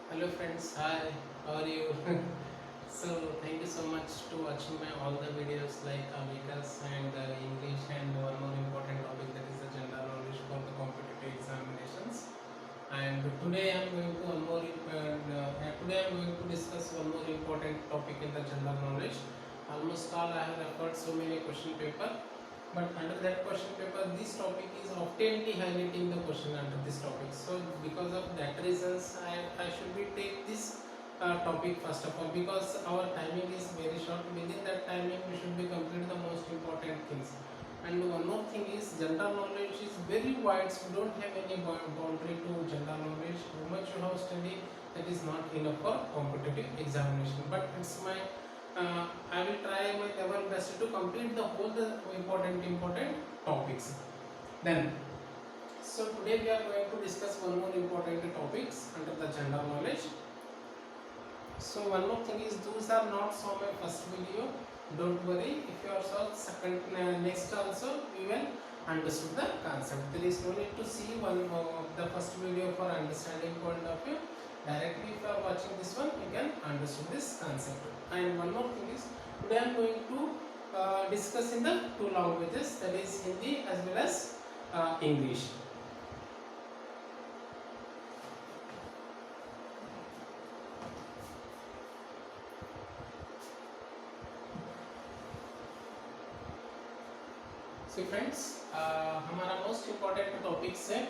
Hello friends, hi, how are you? So thank you so much to watching my all the videos like Amikas and English and one more important topic, that is the general knowledge for the competitive examinations. And today I am going to today I am going to discuss one more important topic in the general knowledge. Almost all I have referred so many question paper, but under that question paper this topic is oftenly highlighting the question under this topic. So because of that reasons I should be take this topic first of all, because our timing is very short. Within that timing we should be complete the most important things. And one more thing is general knowledge is very wide, so we don't have any boundary to general knowledge. How much you have studied, that is not enough for competitive examination, but it's my I will try my level best to complete the whole the important topics. Then, so today we are going to discuss one more important topics under the general knowledge. So one more thing is, those are not saw my first video. Don't worry, if you are saw second next also we will understood the concept. There is no need to see one the first video for understanding point of view. Directly if you are watching this one, you can understand this concept. And one more thing is, today I am going to discuss in the two languages, that is Hindi as well as English. So friends, हमारा most important topic है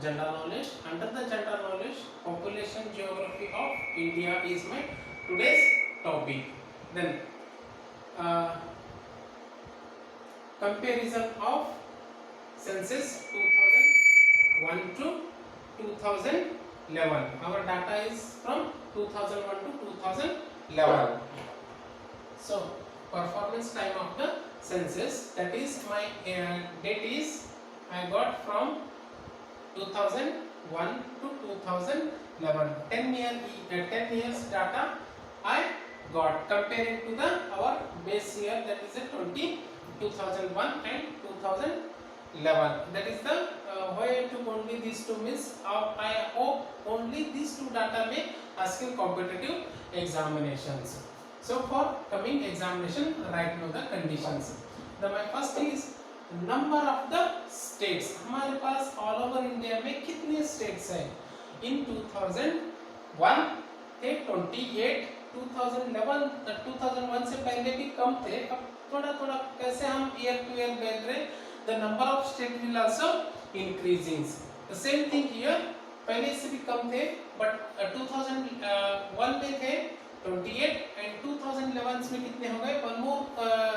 general knowledge. Under the general knowledge, population geography of India is my today's topic. Then comparison of census 2001 to 2011. Our data is from 2001 to 2011. So performance time of the census, that is my date is I got from 2001 to 2011. 10 years data I got comparing to the our base year, that is a 2001 and 2011. That is the why I took only these two means I hope only these two data may ask in competitive examinations. So for coming examination, right now the conditions. My first is number of the states. हमारे पास all over India में कितने states हैं? In 2001 थे 28, 2001 से पहले भी कम थे. अब थोड़ा थोड़ा कैसे हम year to year बढ़ रहे, the number of states will also increasing. The same thing here, पहले से भी कम थे, but 2001 में थे 28 and 2011 में कितने हो गए? One more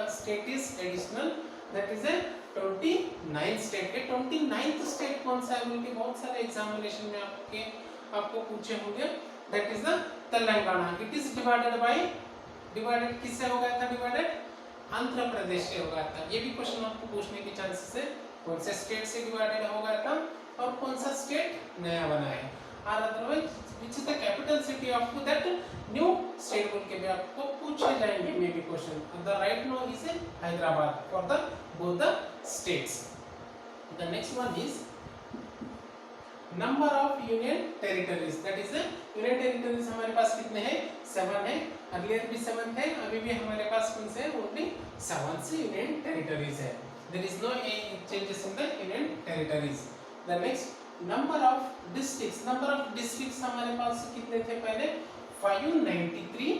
state is additional, that is a 29 state के 29th state कौन सा है? उनके बहुत सारे एग्जामिनेशन में आपको पूछे होंगे. That is the Telangana. It is divided किससे हो गया था? डिवाइडेड आंध्र प्रदेश से हो गया था. ये भी क्वेश्चन आपको पूछने के चांसेस है. कौन से स्टेट से डिवाइडेड हो गया था और कौन सा स्टेट नया बना है, और otherwise which is the capital city of that new state बोल के भी आपको पूछे जाएंगे may be question. The right now is Hyderabad for the both the states. The next one is number of union territories. That is union territories हमारे पास कितने हैं? 7 है. अर्लियर भी 7 थे, अभी भी हमारे पास कौन से ओनली 7 से union territories है. There is no changes in the union territories. The next number of districts. Number of districts हमारे पास कितने थे पहले? 593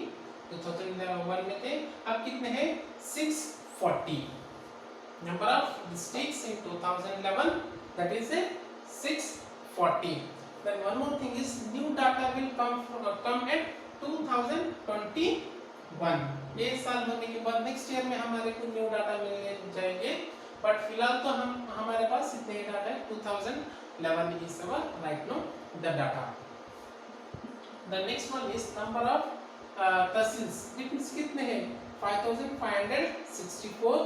2001 में थे. अब कितने हैं? 640. Number of districts in 2011, that is 640. Then one more thing is new data will come at 2021. ये साल होने के बाद नेक्स्ट ईयर में हमारे को न्यू डाटा मिलने जाएंगे, बट फिलहाल तो हमारे पास इतने ही डाटा है. 2011 is our right now the data. The next one is number of tehsils. कितने हैं? 5564,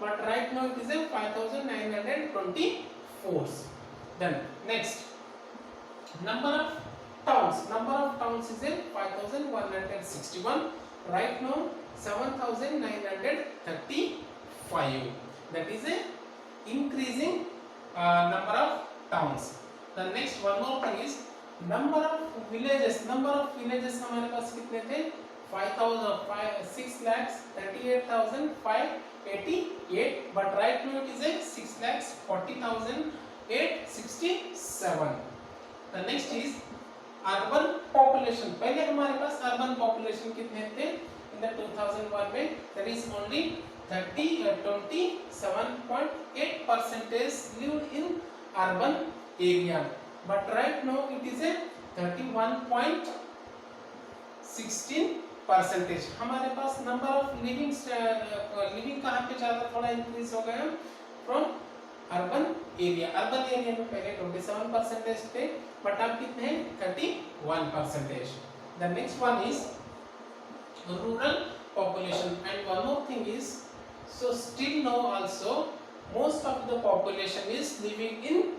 but right now it is a 5924. Then next number of towns. Number of towns is a 5161. Right now 7935. That is a increasing number of towns. The next one more thing is number of villages. Number of villages हमारे पास कितने थे? 6,38,588, but right now it is a 6,40,867. The next is urban population. पहले हमारे पास urban population कितने थे in the 2001 में? That is only 27.8% lived in urban area, but right now it is a 31.16%. हमारे पास नंबर ऑफ लिविंग कहाँ पे ज्यादा थोड़ा इंक्रीज हो गया from urban area. Urban area में पहले 27% थे, बट अब कितने हैं? 31%. The next one is rural population, and one more thing is, so still now also most of the population is living in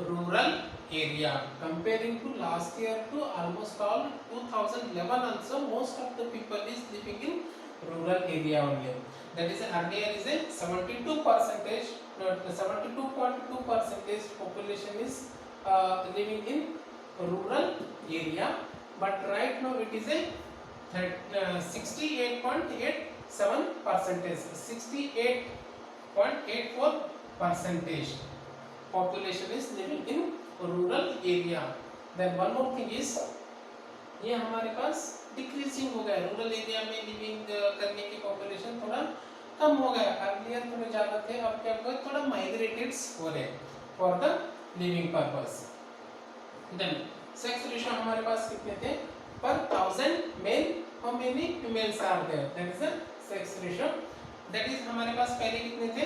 rural area. Comparing to last year to almost all 2011 also, most of the people is living in rural area only. That is earlier is a 72%, 72.2% population is living in rural area, but right now it is a 68.87%, 68.84% population is living in rural area. Then one more thing is, ये हमारे पास decreasing हो गया. Rural area में living करने की population थोड़ा कम हो गया. अर्लियर थोड़े ज्यादा थे, अब क्या हुआ? थोड़ा माइग्रेटेड हो रहे for the living purpose. Then sex ratio हमारे पास कितने थे? per 1000 male, how many females are there? That is the sex ratio. That is हमारे पास पहले कितने थे?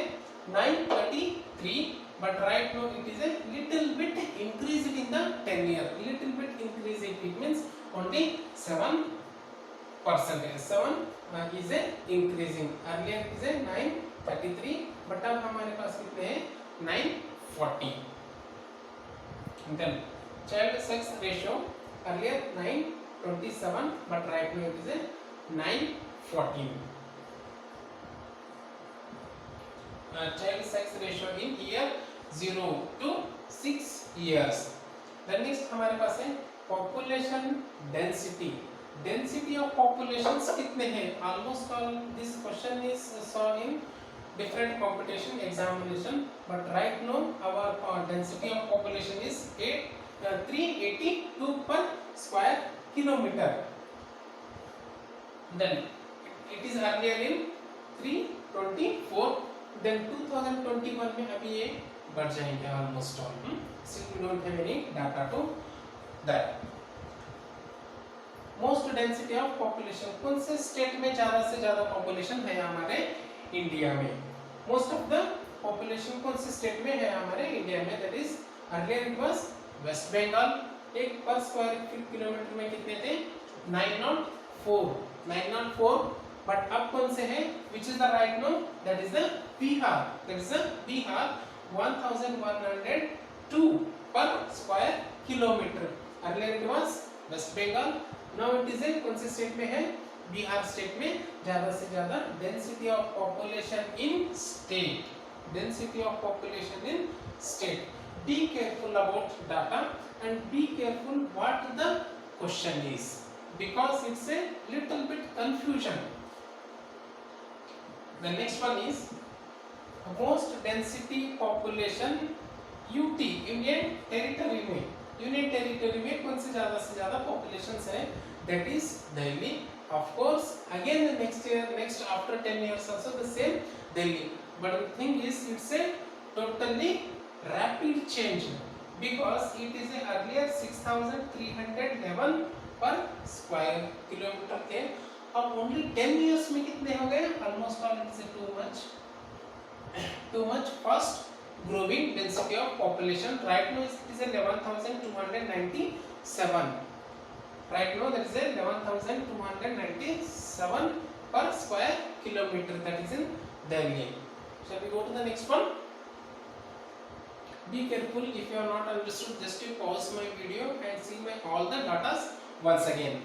933, but right now it is a little bit increased in the 10 year. Little bit increased, it means only 7%. 7 is a increasing. Earlier it is a 933, but अब हमारे पास कितने हैं? 940. Then child sex ratio earlier 927, but right now it is a 914. Child sex ratio in year 0 to 6 years. Then next हमारे पास है population density. Density of populations कितने हैं? Almost all this question is saw in different competition examination, but right now our density of population is 382 per square kilometer. Then it is earlier in 324. Then 2021 में अभी ये बढ़ जाएंगे almost all. Still we don't have any data to that. Most density of population, कौन से state में ज़्यादा से ज़्यादा population है हमारे इंडिया में? Most of the population कौन से स्टेट में है हमारे इंडिया में? That is earlier it was West Bengal. एक पर स्क्वायर किलोमीटर में कितने थे? 904. बट अब कौन से है? Which is the right no? That is the Bihar. 1102 per square kilometre. Earlier it was West Bengal. Now it is कौन से स्टेट में है? बिहार स्टेट में ज्यादा से ज्यादा density of population in state. Density of population in state. Be careful about data and be careful what the question is, because it's a little bit confusion. The next one is most density population UT, Union Territory में. Union Territory में कौन से ज़्यादा populations है? That is Delhi. Of course, again the next year, after 10 years also the same Delhi. But the thing is, it's a totally rapid change, because it is a earlier 6311 per square kilometer थे, अब only 10 years में कितने हो गए? Almost all it is too much fast growing density of population. Right now it is 11,297. Right now that is 11,297 per square kilometer. That is in Delhi. Shall we go to the next one? Be careful, if you are not understood, just you pause my video and see my all the datas once again.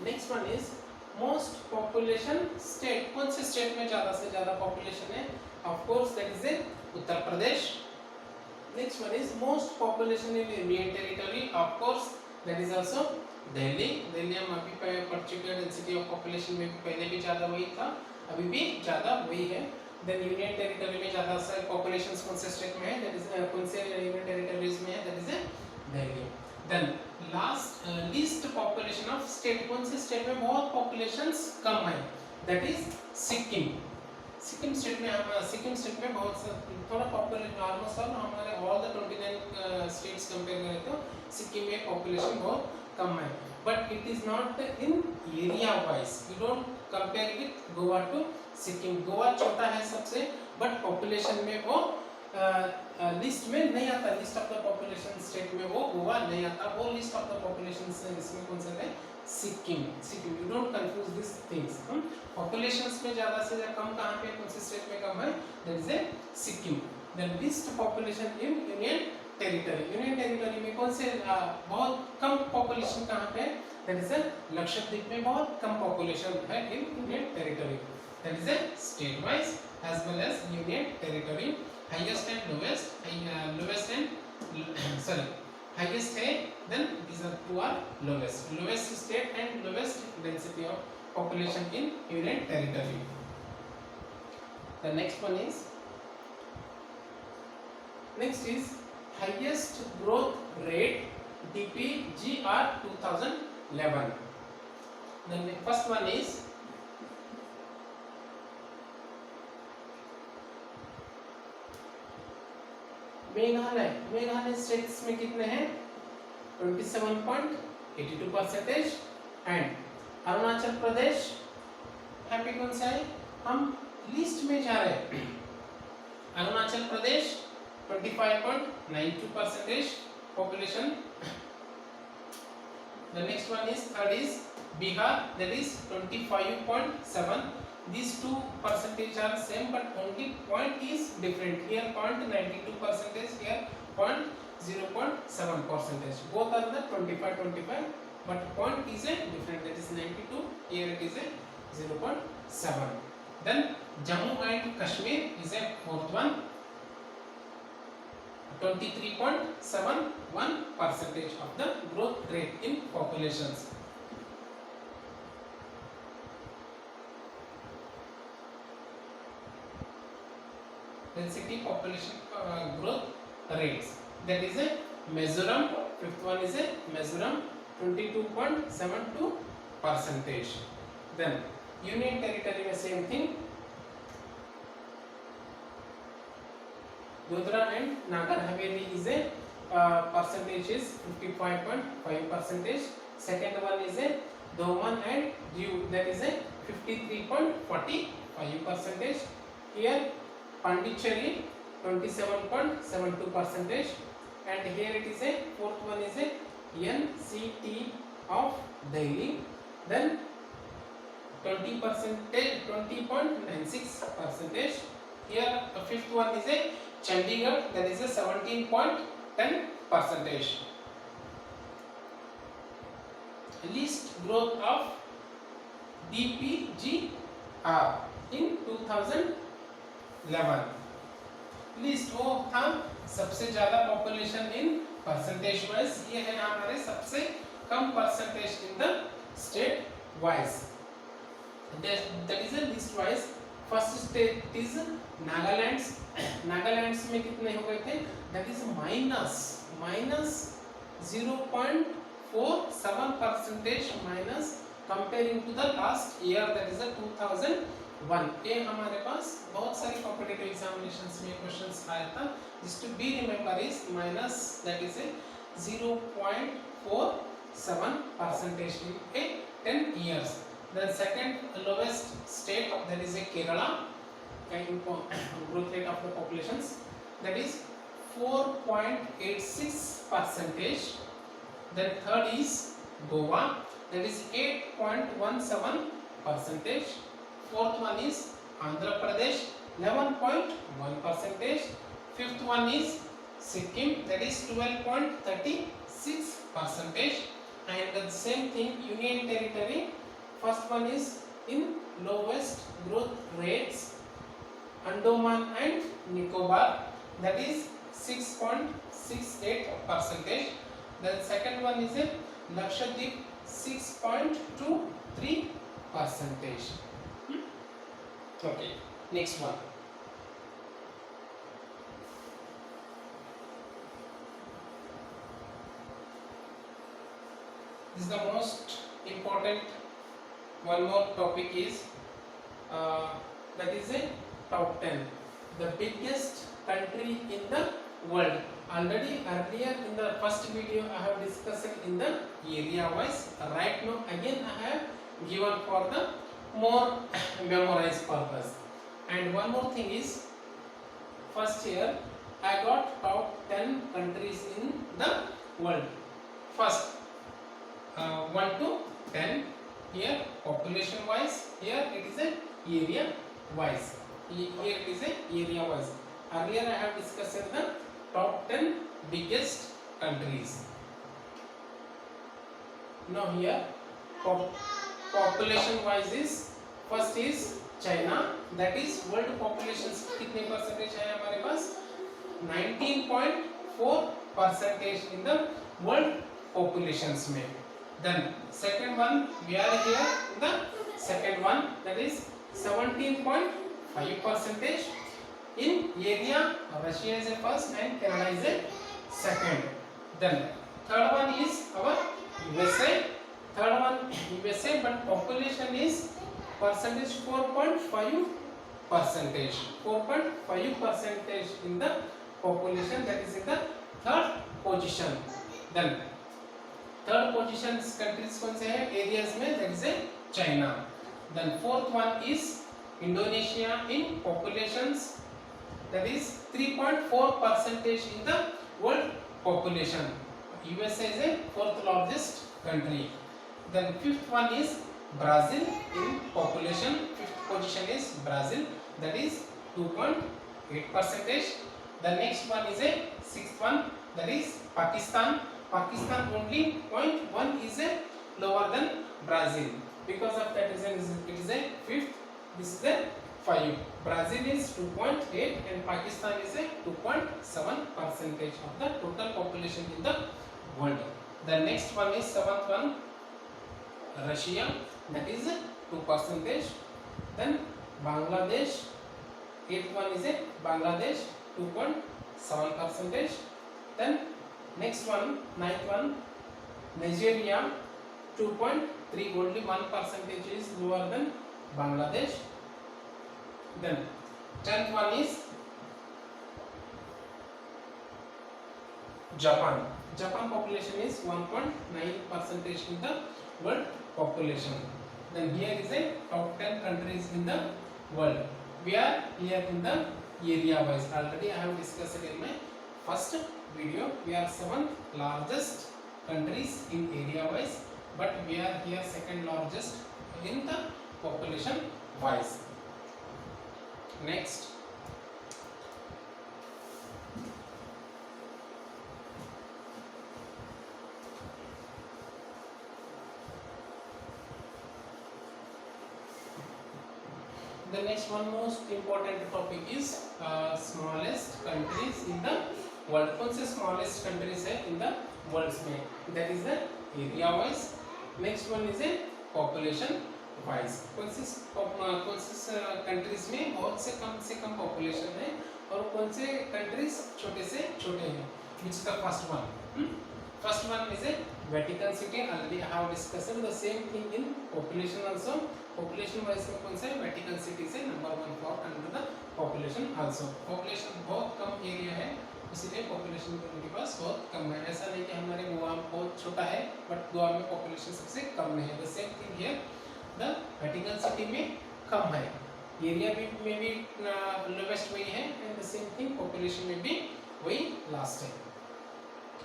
Next one is most population state, कौन से state में ज्यादा से ज्यादा population है? Of course that is A Uttar Pradesh. Next one is most population in union territory, of course that is also Delhi. Delhi हम अभी पढ़ चुके हैं, डेंसिटी ऑफ पॉपुलेशन में पहले भी ज्यादा वही था, अभी भी ज्यादा वही है। देन यूनियन टेरिटरी में ज्यादा से पॉपुलेशन कौन से स्टेट में है? दैट इज कौन से यूनियन टेरिटरीज में है? That is Delhi. Then last least population of state, कौन से स्टेट में बहुत पॉपुलेशंस कम है? That is Sikkim. Sikkim state में बहुत थोड़ा पॉपुलेशन ऑलमोस्ट ऑल हमारे ऑल द 29 स्टेट्स कंपेयर करें तो सिक्किम में पॉपुलेशन बहुत कम है, but it is not in area wise, you don't compare with Goa to Sikkim. Goa छोटा है सबसे, बट पॉपुलेशन में वो लिस्ट में नहीं आता, list of the population state में वो गोवा नहीं आता, वो लिस्ट ऑफ द पॉपुलेशन से इसमें कौन सा है? Sikkim. Sikkim, you don't confuse this things. Populations में ज्यादा से ज्यादा कम कहां पे, कौन से स्टेट में कम है? That is a Sikkim. Then least population in union territory, union territory में कौन से बहुत कम पॉपुलेशन कहां पे है? दैट इज ए लक्षद्वीप में बहुत कम पॉपुलेशन है इन union territory. That is A state wise as well as union territory, highest and lowest, lowest and sorry, highest है, then these are two are lowest, lowest state and lowest density of population in union territory. The next one is highest growth rate DPGR 2011. Then the first one is Meghalaya. Meghalaya states में कितने हैं? 27.82% and Arunachal Pradesh happy कौन सा है? हम list में जा रहे हैं। Arunachal Pradesh 25.92% population. The next one is third is Bihar, that is 25.7. These two percentage are same, but only point is different. Here 0.92%, here 0.7%. Both are the 25, but point is a different. That is 92. Here it is a 0.7. Then Jammu and Kashmir is a fourth one. 23.71% of the growth rate in populations. Density population growth rates, that is a Mizoram. Fifth one is a Mizoram, 22.72%. Then union territory में same thing, Godhra and Nagar Haveli is a percentage is 55.5%. Second one is a Daman and Diu, that is a 53.45%. Here Pondicherry 27.72%, and here it is a fourth one is a NCT of Delhi, then 20.96%. Here the fifth one is a Chandigarh, that is a 17.10%. Least growth of DPGR in 2011. List वो था सबसे ज्यादा population in percentage wise, ये है हमारे सबसे कम percentage in the state wise. That is a list wise. First state is Nagaland. Nagaland में कितने हो गए थे? That is minus 0.47% minus comparing to the last year, that is 2001। ये हमारे पास बहुत सारे कॉम्पिटिटिव एग्जामिनेशंस में क्वेश्चंस आया था, जिस to be remember is minus that is 0.47% in a 10 years. The second lowest state, that is a Kerala, growth rate of the populations, that is 4.86%. Then third is Goa, that is 8.17%. Fourth one is Andhra Pradesh, 11.1%. Fifth one is Sikkim, that is 12.36%. and the same thing Union Territory. First one is in lowest growth rates Andaman and Nicobar, that is 6.68 percentage. Then second one is in Lakshadweep 6.23 percentage. Okay, next one. This is the most important. One more topic is that is a top 10, the biggest country in the world. Already earlier in the first video I have discussed in the area wise. Right now again I have given for the more memorized purpose. And one more thing is, first here I got top 10 countries in the world. First 1 to 10, here population wise, here it is a area wise. Here it is a area wise. Earlier I have discussed the top 10 biggest countries. Now here population wise is, first is China, that is world population कितने percentage है हमारे पास 19.4 percentage in the world populations में. Then second one we are here in the second one, that is 17.5 percentage. In area Russia is a first and Canada is a second. Then third one is our USA. Third one USA, but population is percentage 4.5 percentage. 4.5 percentage in the population, that is in the third position. Then third position countries कौन से हैं areas में, that is a China. Then fourth one is Indonesia in populations, that is 3.4 percentage in the world population. USA is a fourth largest country. Then fifth one is Brazil in population. Fifth position is Brazil, that is 2.8 percentage. The next one is a sixth one, that is Pakistan. Pakistan only 0.1 is a lower than Brazil. Because of that reason it is a fifth. This is a 5. Brazil is 2.8 and Pakistan is a 2.7 percentage of the total population in the world. The next one is seventh one, Russia, that is 2 percentage. Then Bangladesh, eighth one is a Bangladesh 2.7 percentage. Then next one, ninth one, Nigeria 2.3, only 1 percentage is lower than Bangladesh. Then 10th one is Japan. Japan population is 1.9 percentage in the world population. Then here is a top 10 countries in the world. We are here in the area wise. Already I have discussed it in my first video. We are 7th largest countries in area wise, but we are here second largest in the population wise. Next, the next one most important topic is smallest countries in the world. कौन से smallest countries है in the world में? That is the area wise. Next one is a population wise. कौन से countries में बहुत से कम population है और कौन से countries छोटे से छोटे हैं? Which is the first one? First one is a Vatican City. Already I have discussed the same thing in population also. Population wise में कौन सा है? Vatican City से number 1 for under the population also. Population बहुत कम area है, इसलिए population उनके पास बहुत कम है. ऐसा नहीं कि हमारे गोवा बहुत छोटा है, but गोवा में population सबसे कम है. The same thing here, the Vatican City में कम है, area में भी lowest वही है, and the same thing population में भी वही last है,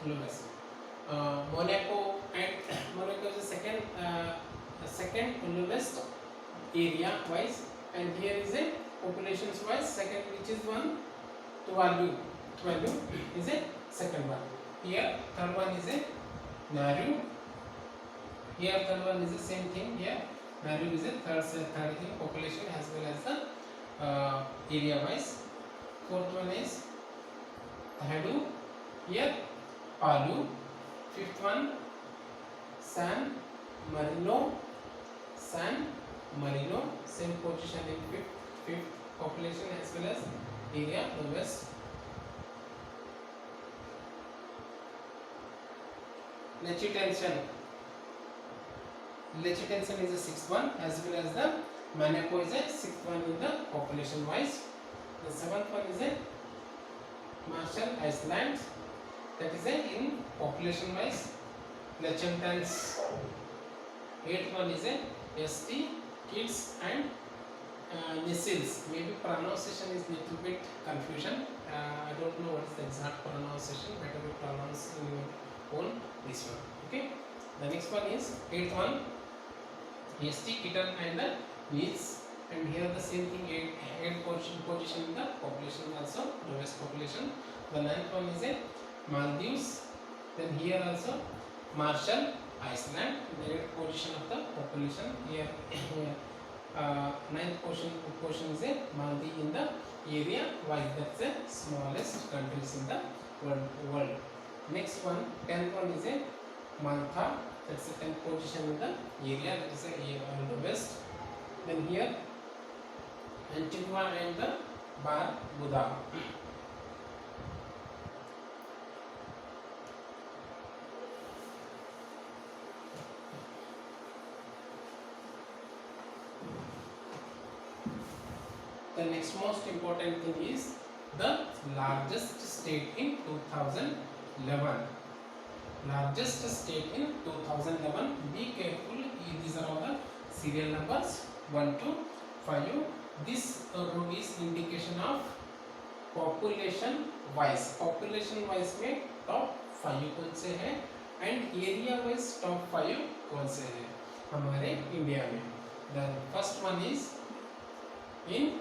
lowest. Monaco is the second lowest area wise, and here is a populations wise second, which is one. Tuvalu is a second one. Here third one is a Nauru, Here third one is the same thing. Here Malur is a third in population as well as the area wise. Fourth one is Thadu. Here Palu. Fifth one San Marino. San Marino, same position in fifth population as well as area lowest. Lechitensen. Lechitensen is the sixth one as well as the Manako is a sixth one in the population wise. The seventh one is a Marshall Islands, that is a in population wise. Lechintans. Eighth one is a ST Kitts and Nevis. Maybe pronunciation is little bit confusion. I don't know what is the exact pronunciation. Better we pronounce in your own this one. Okay. The next one is eighth one ST Kitts and Nevis. And here the same thing, eighth position in the population also, lowest population. The ninth one is a Maldives. Then here also Marshall Iceland, the eighth position of the population. Here ninth portion is a Maldives in the area wise. That's the smallest countries in the world. Next one, 10th one is a Malta. That's the 10th position in the area. That is a lowest. Then here Antigua and the Barbuda. The next most important thing is the largest state in 2011. Largest state in 2011. Be careful. These are all the serial numbers 1 to 5. This row is indication of population wise. Population wise में top 5 कौन से हैं and area wise top 5 कौन से हैं हमारे India में. The first one is in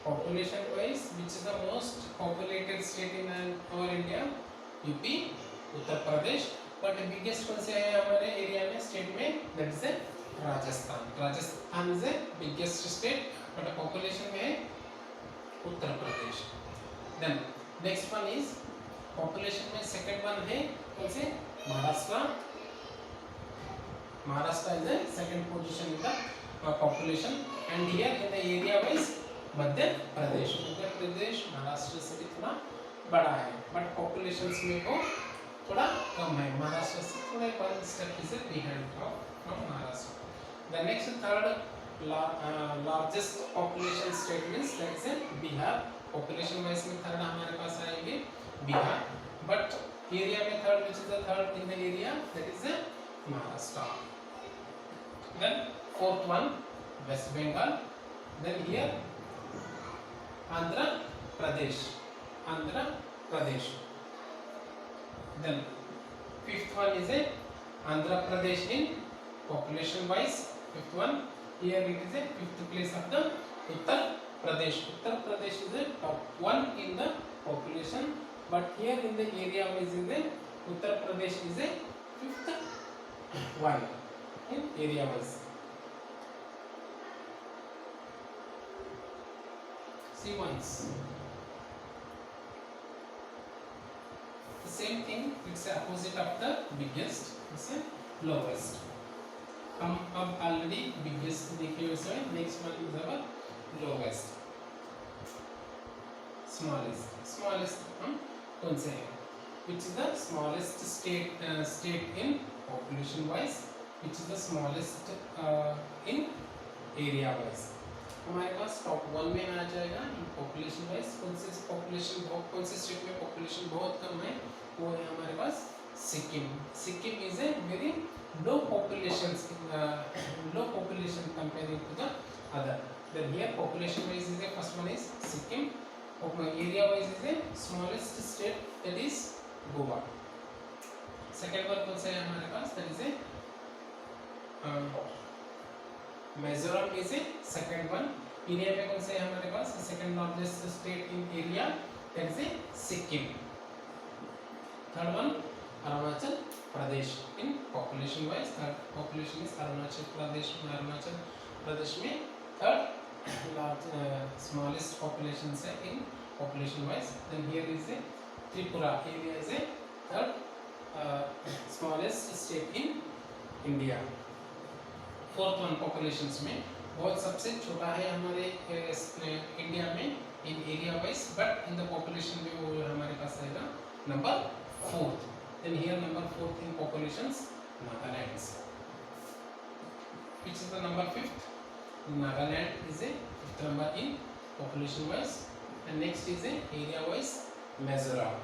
population wise, which is the most populated state in our India, UP, Uttar Pradesh. But the biggest कौन से है हमारे एरिया में स्टेट में, that is a Rajasthan. Rajasthan is the biggest state, but the population में है Uttar Pradesh. Then next one is population में second one है कौन से Maharashtra. Maharashtra is the second position in the population, and here in the area wise Madhya Pradesh. Madhya Pradesh Maharashtra से भी थोड़ा बड़ा है, बट populations में वो थोड़ा कम है. महाराष्ट्र से थोड़ा one step is behind from Maharashtra. The next third largest population state means that is Bihar. Population wise में third हमारे पास आएंगे बिहार, but area में third, which is the third in the area, that is Maharashtra. Then fourth one West Bengal. Then here Andhra Pradesh. Andhra Pradesh. Then fifth one is a Andhra Pradesh in population wise. Fifth one, here it is a fifth place of the Uttar Pradesh. Uttar Pradesh is the top one in the population, but here in the area wise is the Uttar Pradesh is a fifth one in area wise. See once. The same thing, it's the opposite of the biggest, it's a lowest. हम अब already biggest देखे हुए हैं. Next one is our lowest. Smallest हम कौन से हैं? विच is the smallest state in population wise, which is the smallest in area wise. हमारे पास टॉप 1 में आ जाएगा इन पॉपुलेशन वाइज. कौन से स्टेट में पॉपुलेशन बहुत कम है, वो है हमारे पास Sikkim. Sikkim is a very low population comparing to the other. Then here population wise is the first one is Sikkim. Area wise is the smallest state, that is Goa. Second one कौन सा है हमारे पास, that is a Mizoram is a second one. Area में कौन सा है हमारे पास second largest state in area, that is a Sikkim. Third one Arunachal Pradesh. In population wise, third population is Arunachal Pradesh. Arunachal Pradesh में third smallest population है in population wise. Then here is a Tripura. Area is a third smallest state in India. Fourth one populations में बहुत सबसे छोटा है हमारे India में in area wise, but in the population में वो हमारे पास आएगा number fourth. Then here number fourth in populations Nagaland. which is the number fifth? Nagaland is a fifth number in population wise, and next is a area wise Mizoram.